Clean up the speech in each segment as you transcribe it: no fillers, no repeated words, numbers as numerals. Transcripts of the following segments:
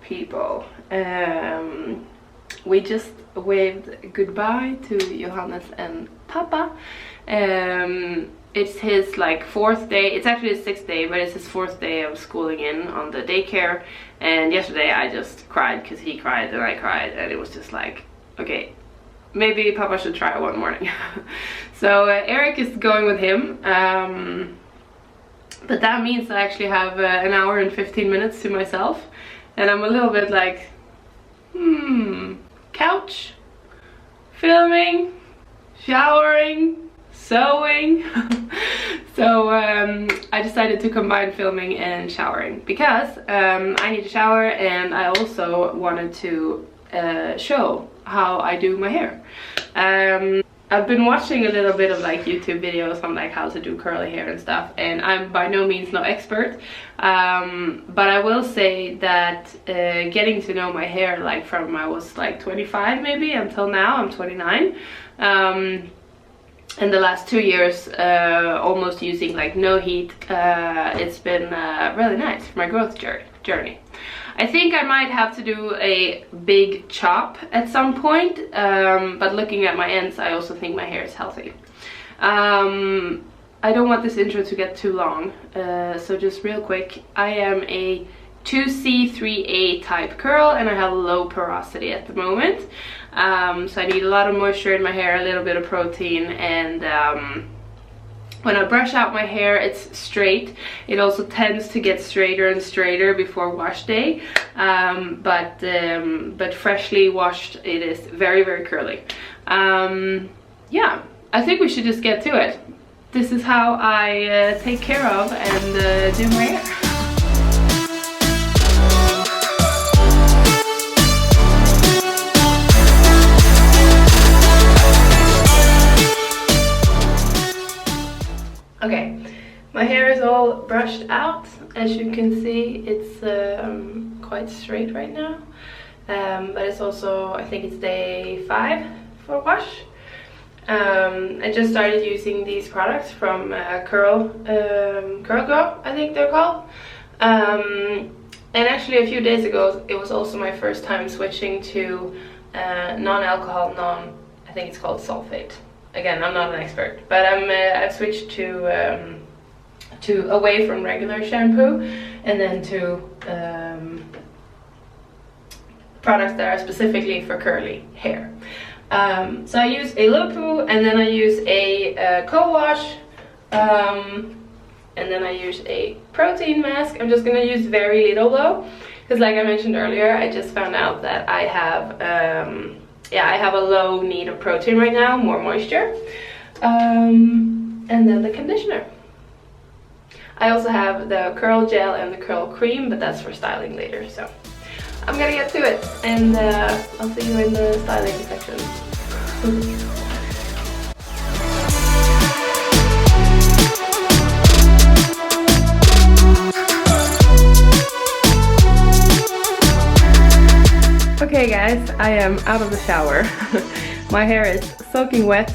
People. We just waved goodbye to Johannes and Papa. It's his like 4th day. It's actually his 6th day, but it's his 4th day of schooling in on the daycare. And yesterday I just cried because he cried and I cried, and it was just like, okay, maybe Papa should try one morning. So Eric is going with him. But that means I actually have an hour and 15 minutes to myself. And I'm a little bit like, couch, filming, showering, sewing. So I decided to combine filming and showering because I need to shower, and I also wanted to show how I do my hair. I've been watching a little bit of like YouTube videos on like how to do curly hair and stuff, and I'm by no means no expert, but I will say that getting to know my hair like from I was like 25 maybe until now I'm 29, in the last 2 years almost using like no heat, it's been really nice for my growth journey. I think I might have to do a big chop at some point, but looking at my ends, I also think my hair is healthy. I don't want this intro to get too long, so just real quick, I am a 2C 3A type curl, and I have low porosity at the moment. So I need a lot of moisture in my hair, a little bit of protein, and when I brush out my hair, it's straight. It also tends to get straighter and straighter before wash day, but freshly washed, it is very, very curly. Yeah, I think we should just get to it. This is how I take care of and do my hair. Okay, my hair is all brushed out. As you can see, it's quite straight right now, but it's also, I think it's day 5 for wash. I just started using these products from Curl Girl, I think they're called. And actually a few days ago, it was also my first time switching to non-alcohol, I think it's called sulfate. Again, I'm not an expert, but I've switched to away from regular shampoo, and then to products that are specifically for curly hair. So I use a low-poo, and then I use a co-wash, and then I use a protein mask. I'm just gonna use very little though, because like I mentioned earlier, I just found out that I have I have a low need of protein right now, more moisture. And then the conditioner. I also have the curl gel and the curl cream, but that's for styling later, so I'm gonna get to it, and I'll see you in the styling section. Okay guys, I am out of the shower. My hair is soaking wet,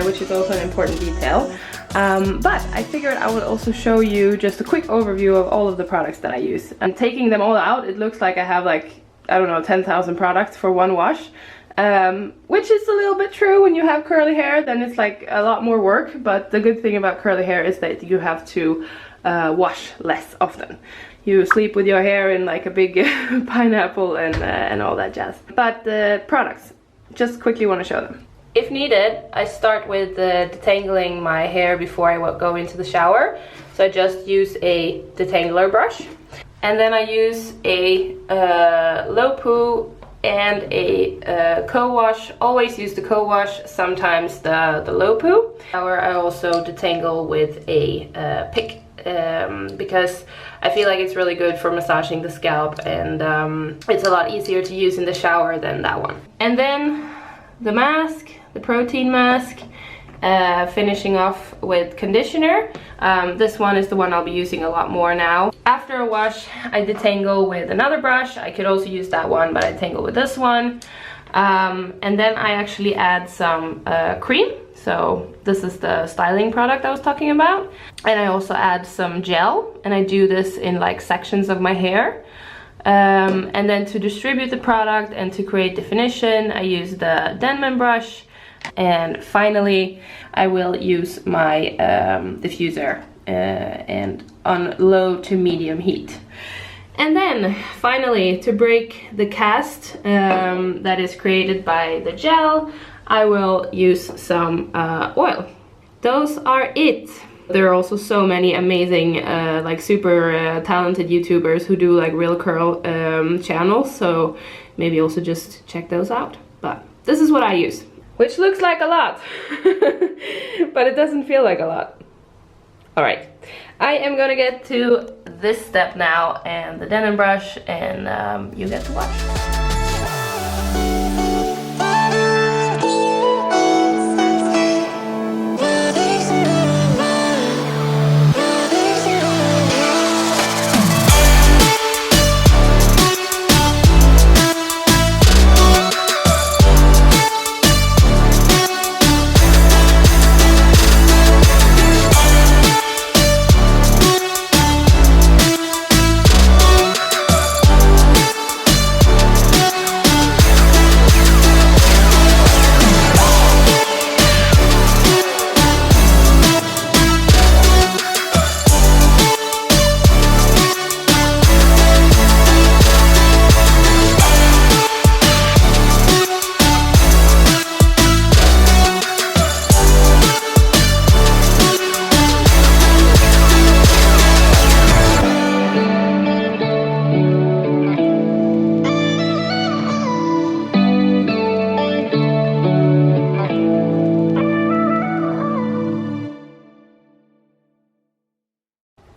which is also an important detail. But I figured I would also show you just a quick overview of all of the products that I use. And taking them all out, it looks like I have like, I don't know, 10,000 products for one wash. Which is a little bit true. When you have curly hair, then it's like a lot more work. But the good thing about curly hair is that you have to wash less often. You sleep with your hair in like a big pineapple and all that jazz. But the products, just quickly want to show them. If needed, I start with detangling my hair before I go into the shower. So I just use a detangler brush. And then I use a low-poo and a co-wash. Always use the co-wash, sometimes the low-poo. Or I also detangle with a pick because I feel like it's really good for massaging the scalp, and it's a lot easier to use in the shower than that one. And then the mask, the protein mask, finishing off with conditioner. This one is the one I'll be using a lot more now. After a wash, I detangle with another brush. I could also use that one, but I tangle with this one. And then I actually add some cream. So this is the styling product I was talking about. And I also add some gel, and I do this in like sections of my hair. And then to distribute the product and to create definition, I use the Denman brush. And finally, I will use my diffuser and on low to medium heat. And then finally, to break the cast that is created by the gel, I will use some oil. Those are it. There are also so many amazing like super talented YouTubers who do like real curl channels, so maybe also just check those out. But this is what I use, which looks like a lot, but it doesn't feel like a lot. All right, I am gonna get to this step now and the denim brush, and you get to watch.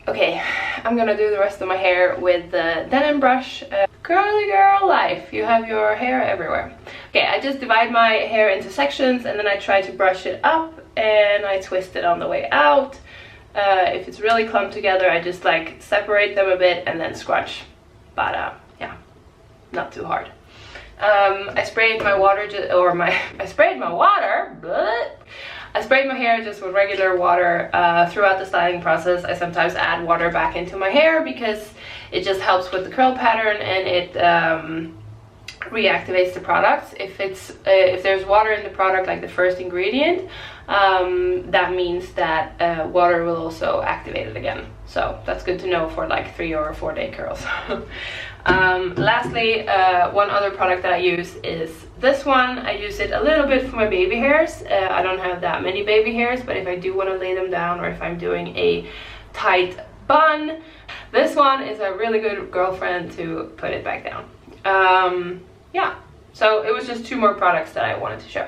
Okay, I'm gonna do the rest of my hair with the denim brush. Curly girl life, you have your hair everywhere. Okay, I just divide my hair into sections, and then I try to brush it up and I twist it on the way out. If it's really clumped together, I just like separate them a bit and then scrunch. But yeah, not too hard. I sprayed my water, I sprayed my hair just with regular water throughout the styling process. I sometimes add water back into my hair because it just helps with the curl pattern, and it reactivates the product. If there's water in the product, like the first ingredient, that means that water will also activate it again. So that's good to know for like 3 or 4 day curls. Lastly, one other product that I use is this one. I use it a little bit for my baby hairs. I don't have that many baby hairs, but if I do want to lay them down, or if I'm doing a tight bun, this one is a really good girlfriend to put it back down. Yeah, so it was just 2 more products that I wanted to show.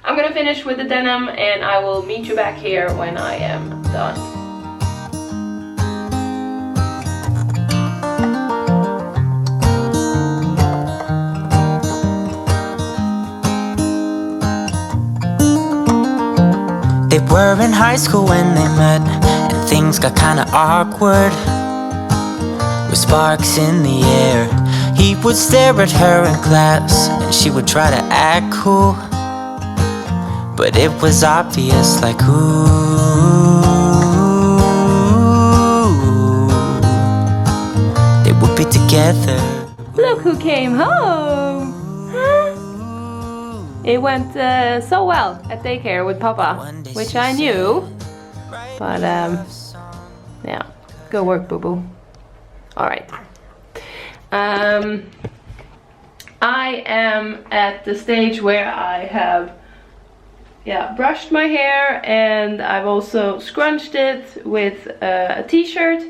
I'm gonna finish with the denim, and I will meet you back here when I am done. They were in high school when they met, and things got kinda awkward. With sparks in the air, he would stare at her in class, and she would try to act cool, but it was obvious, like, ooh, they would be together. Look who came home! Huh? It went so well at daycare with Papa, which I knew, but yeah, go work, boo-boo. Alright. I am at the stage where I have brushed my hair, and I've also scrunched it with a t-shirt.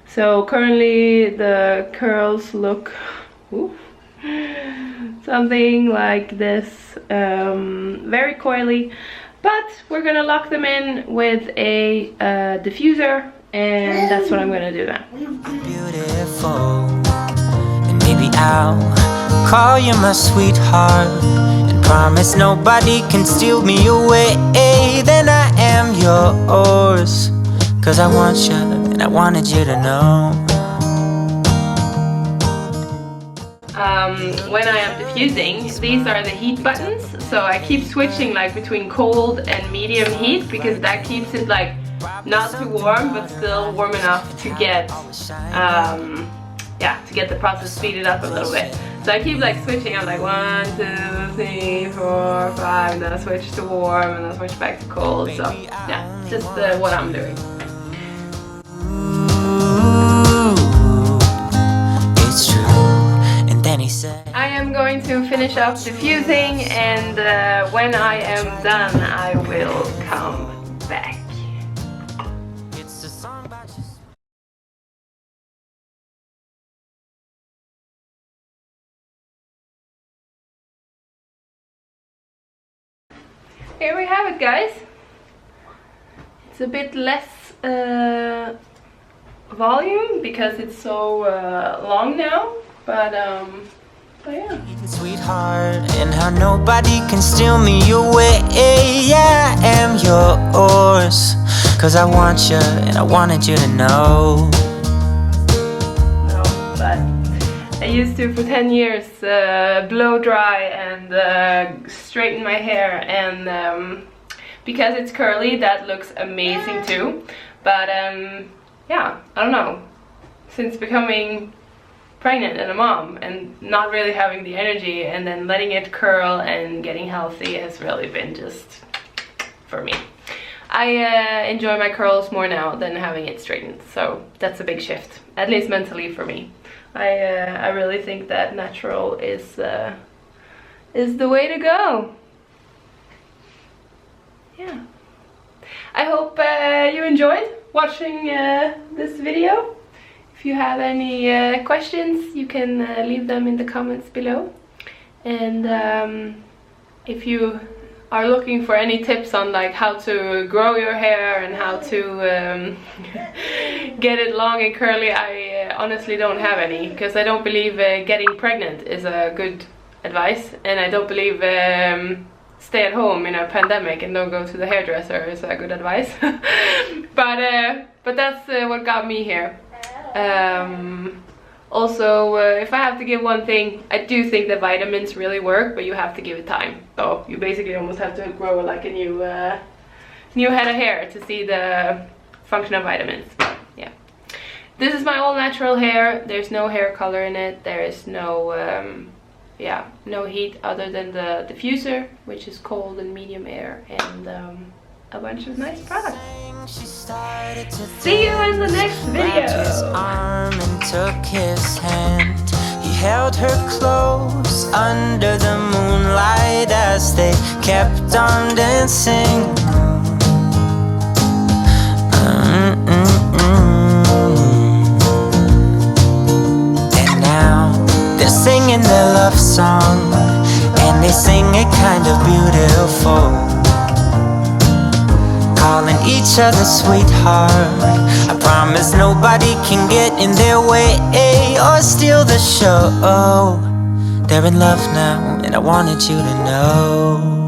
So currently the curls look something like this, very coily, but we're gonna lock them in with a diffuser, and that's what I'm gonna do now. Beautiful, and maybe I'll call you my sweetheart, and promise nobody can steal me away. Then I am yours, 'cause I want you and I wanted you to know. When I am diffusing, these are the heat buttons, so I keep switching like between cold and medium heat, because that keeps it like not too warm but still warm enough to get to get the process speeded up a little bit. So I keep like switching. I'm like 1, 2, 3, 4, 5, and then I switch to warm and then I switch back to cold. So yeah, just what I'm doing. It's true. And then he said, I am going to finish up diffusing, and when I am done I will come back. it's a song about you. Here we have it, guys. It's a bit less volume because it's so long now, but yeah. Sweetheart, and how nobody can steal me away. Yeah, I am yours, 'cause I want you and I wanted you to know. No, but I used to for 10 years blow dry and straighten my hair, and because it's curly that looks amazing too, but yeah, I don't know, since becoming pregnant and a mom and not really having the energy, and then letting it curl and getting healthy has really been just for me. I enjoy my curls more now than having it straightened, so that's a big shift, at least mentally for me. I really think that natural is the way to go. Yeah. I hope you enjoyed watching this video. If you have any questions, you can leave them in the comments below. And if you are looking for any tips on like how to grow your hair and how to get it long and curly, I honestly don't have any, because I don't believe getting pregnant is a good advice, and I don't believe stay at home in a pandemic and don't go to the hairdresser is a good advice. But that's what got me here. Also, if I have to give one thing, I do think that vitamins really work, but you have to give it time. So you basically almost have to grow like a new head of hair to see the function of vitamins. Yeah, this is my all natural hair. There's no hair color in it. There is no no heat other than the diffuser, which is cold and medium air, and a bunch of nice products. See you in the next video. His arm and took his hand. He held her close under the moonlight as they kept on dancing. And now they're singing their love song, and they sing it kind of beautiful, calling each other sweetheart. I promise nobody can get in their way or steal the show. They're in love now, and I wanted you to know.